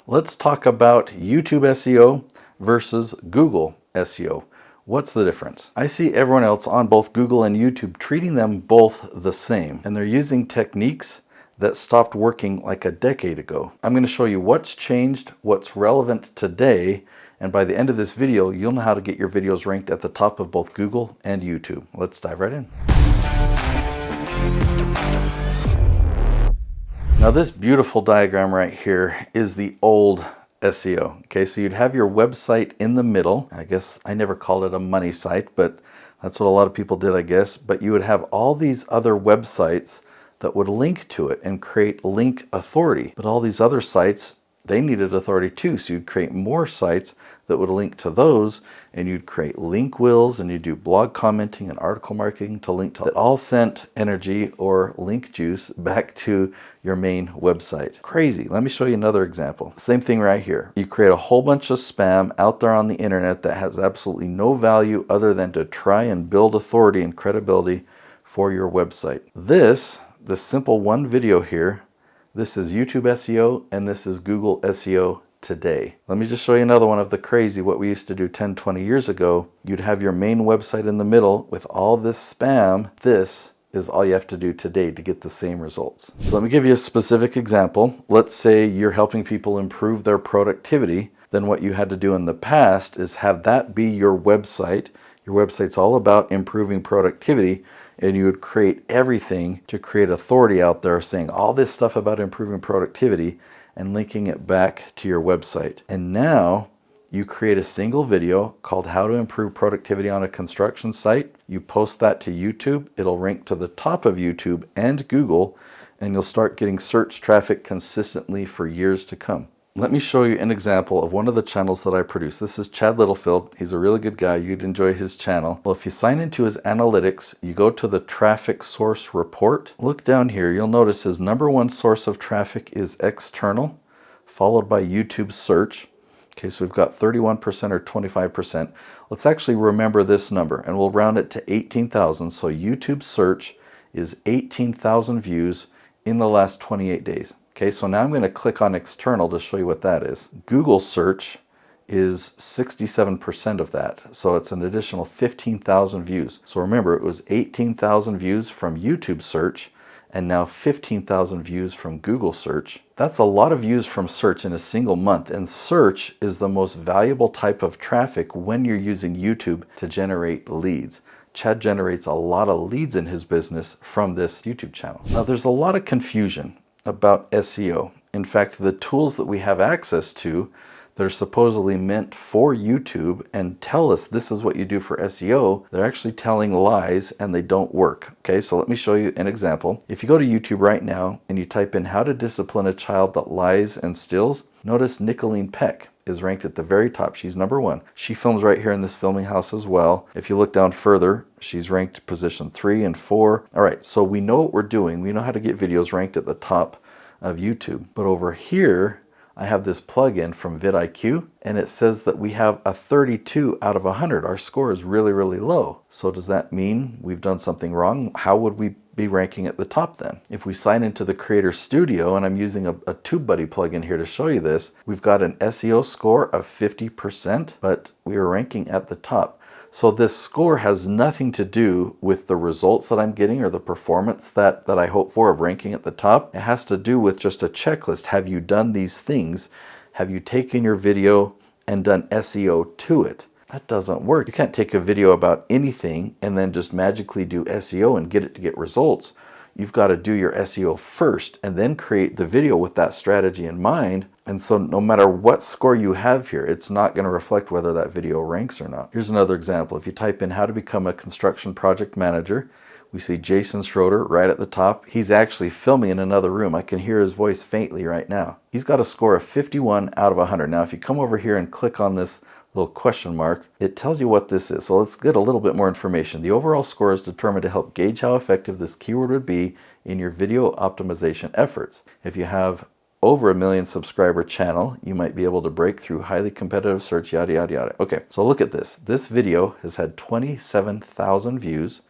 Let's talk about YouTube SEO versus Google SEO. What's the difference? I see everyone else on both Google and YouTube treating them both the same, and they're using techniques that stopped working like a decade ago. I'm going to show you what's changed, what's relevant today, and by the end of this video, you'll know how to get your videos ranked at the top of both Google and YouTube. Let's dive right in. Now this beautiful diagram right here is the old SEO. Okay, so you'd have your website in the middle. I guess I never called it a money site, but that's what a lot of people did, I guess. But you would have all these other websites that would link to it and create link authority. But all these other sites, they needed authority too. So you'd create more sites that would link to those, and you'd create link wills, and you'd do blog commenting and article marketing to link to that all sent energy or link juice back to your main website. Crazy. Let me show you another example. Same thing right here. You create a whole bunch of spam out there on the internet that has absolutely no value other than to try and build authority and credibility for your website. This simple one video here, this is YouTube SEO and this is Google SEO today. Let me just show you another one of the crazy, what we used to do 10, 20 years ago. You'd have your main website in the middle with all this spam. This is all you have to do today to get the same results. So let me give you a specific example. Let's say you're helping people improve their productivity. Then what you had to do in the past is have that be your website. Your website's all about improving productivity, and you would create everything to create authority out there saying all this stuff about improving productivity and linking it back to your website. And now you create a single video called How to Improve Productivity on a Construction Site. You post that to YouTube. It'll rank to the top of YouTube and Google, and you'll start getting search traffic consistently for years to come. Let me show you an example of one of the channels that I produce. This is Chad Littlefield. He's a really good guy. You'd enjoy his channel. Well, if you sign into his analytics, you go to the traffic source report. Look down here. You'll notice his #1 source of traffic is external, followed by YouTube search. Okay, so we've got 31% or 25%. Let's actually remember this number, and we'll round it to 18,000. So YouTube search is 18,000 views in the last 28 days. Okay, so now I'm going to click on external to show you what that is. Google search is 67% of that. So it's an additional 15,000 views. So remember, it was 18,000 views from YouTube search and now 15,000 views from Google search. That's a lot of views from search in a single month. And search is the most valuable type of traffic when you're using YouTube to generate leads. Chad generates a lot of leads in his business from this YouTube channel. Now there's a lot of confusion about SEO. In fact, the tools that we have access to that are supposedly meant for YouTube and tell us this is what you do for SEO, they're actually telling lies and they don't work. Okay, so let me show you an example. If you go to YouTube right now and you type in how to discipline a child that lies and steals, notice Nicolene Peck is ranked at the very top. She's #1. She films right here in this filming house as well. If you look down further, she's ranked position 3 and 4. All right, so we know what we're doing. We know how to get videos ranked at the top of YouTube. But over here, I have this plugin from vidIQ, and it says that we have a 32 out of 100. Our score is really, really low. So does that mean we've done something wrong? How would we be ranking at the top then? If we sign into the Creator Studio, and I'm using a TubeBuddy plugin here to show you this, we've got an SEO score of 50%, but we are ranking at the top. So this score has nothing to do with the results that I'm getting or the performance that I hope for of ranking at the top. It has to do with just a checklist. Have you done these things? Have you taken your video and done SEO to it? That doesn't work. You can't take a video about anything and then just magically do SEO and get it to get results. You've got to do your SEO first and then create the video with that strategy in mind. And so no matter what score you have here, it's not going to reflect whether that video ranks or not. Here's another example. If you type in how to become a construction project manager, we see Jason Schroeder right at the top. He's actually filming in another room. I can hear his voice faintly right now. He's got a score of 51 out of 100. Now, if you come over here and click on this little question mark, it tells you what this is. So let's get a little bit more information. The overall score is determined to help gauge how effective this keyword would be in your video optimization efforts. If you have over 1 million subscriber channel, you might be able to break through highly competitive search, yada, yada, yada. Okay, so look at this. This video has had 27,000 views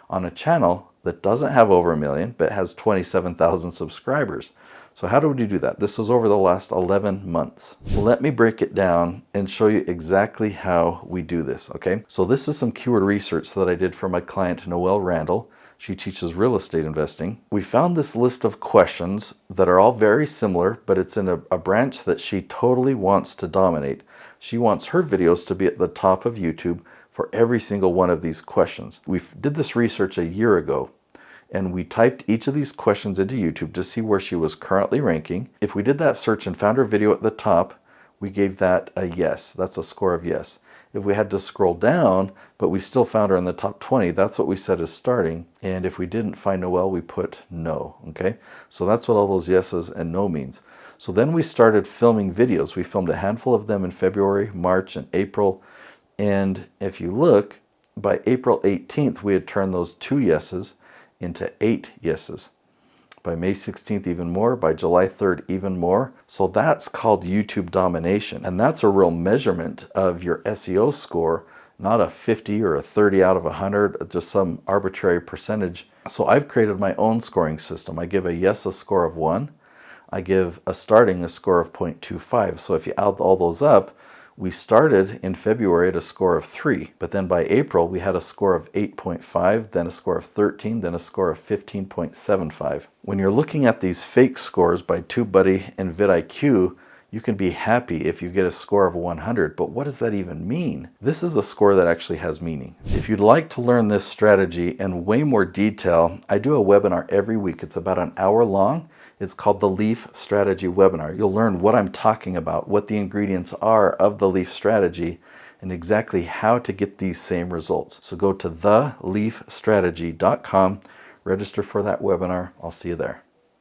on a channel that doesn't have over 1 million, but has 27,000 subscribers. So how do we do that? This was over the last 11 months. Let me break it down and show you exactly how we do this, okay? So this is some keyword research that I did for my client, Noelle Randall. She teaches real estate investing. We found this list of questions that are all very similar, but it's in a branch that she totally wants to dominate. She wants her videos to be at the top of YouTube for every single one of these questions. We did this research a year ago, and we typed each of these questions into YouTube to see where she was currently ranking. If we did that search and found her video at the top, we gave that a yes. That's a score of yes. If we had to scroll down, but we still found her in the top 20, that's what we said is starting. And if we didn't find Noelle, we put no, okay? So that's what all those yeses and no means. So then we started filming videos. We filmed a handful of them in February, March, and April. And if you look, by April 18th, we had turned those 2 yeses into 8 yeses. By May 16th, even more. By July 3rd, even more. So that's called YouTube domination. And that's a real measurement of your SEO score, not a 50 or a 30 out of 100, just some arbitrary percentage. So I've created my own scoring system. I give a yes a score of 1. I give a starting a score of 0.25. So if you add all those up, we started in February at a score of 3, but then by April we had a score of 8.5, then a score of 13, then a score of 15.75. When you're looking at these fake scores by TubeBuddy and vidIQ, you can be happy if you get a score of 100, but what does that even mean? This is a score that actually has meaning. If you'd like to learn this strategy in way more detail, I do a webinar every week. It's about an hour long. It's called the Leaf Strategy Webinar. You'll learn what I'm talking about, what the ingredients are of the Leaf Strategy, and exactly how to get these same results. So go to theleafstrategy.com, register for that webinar. I'll see you there.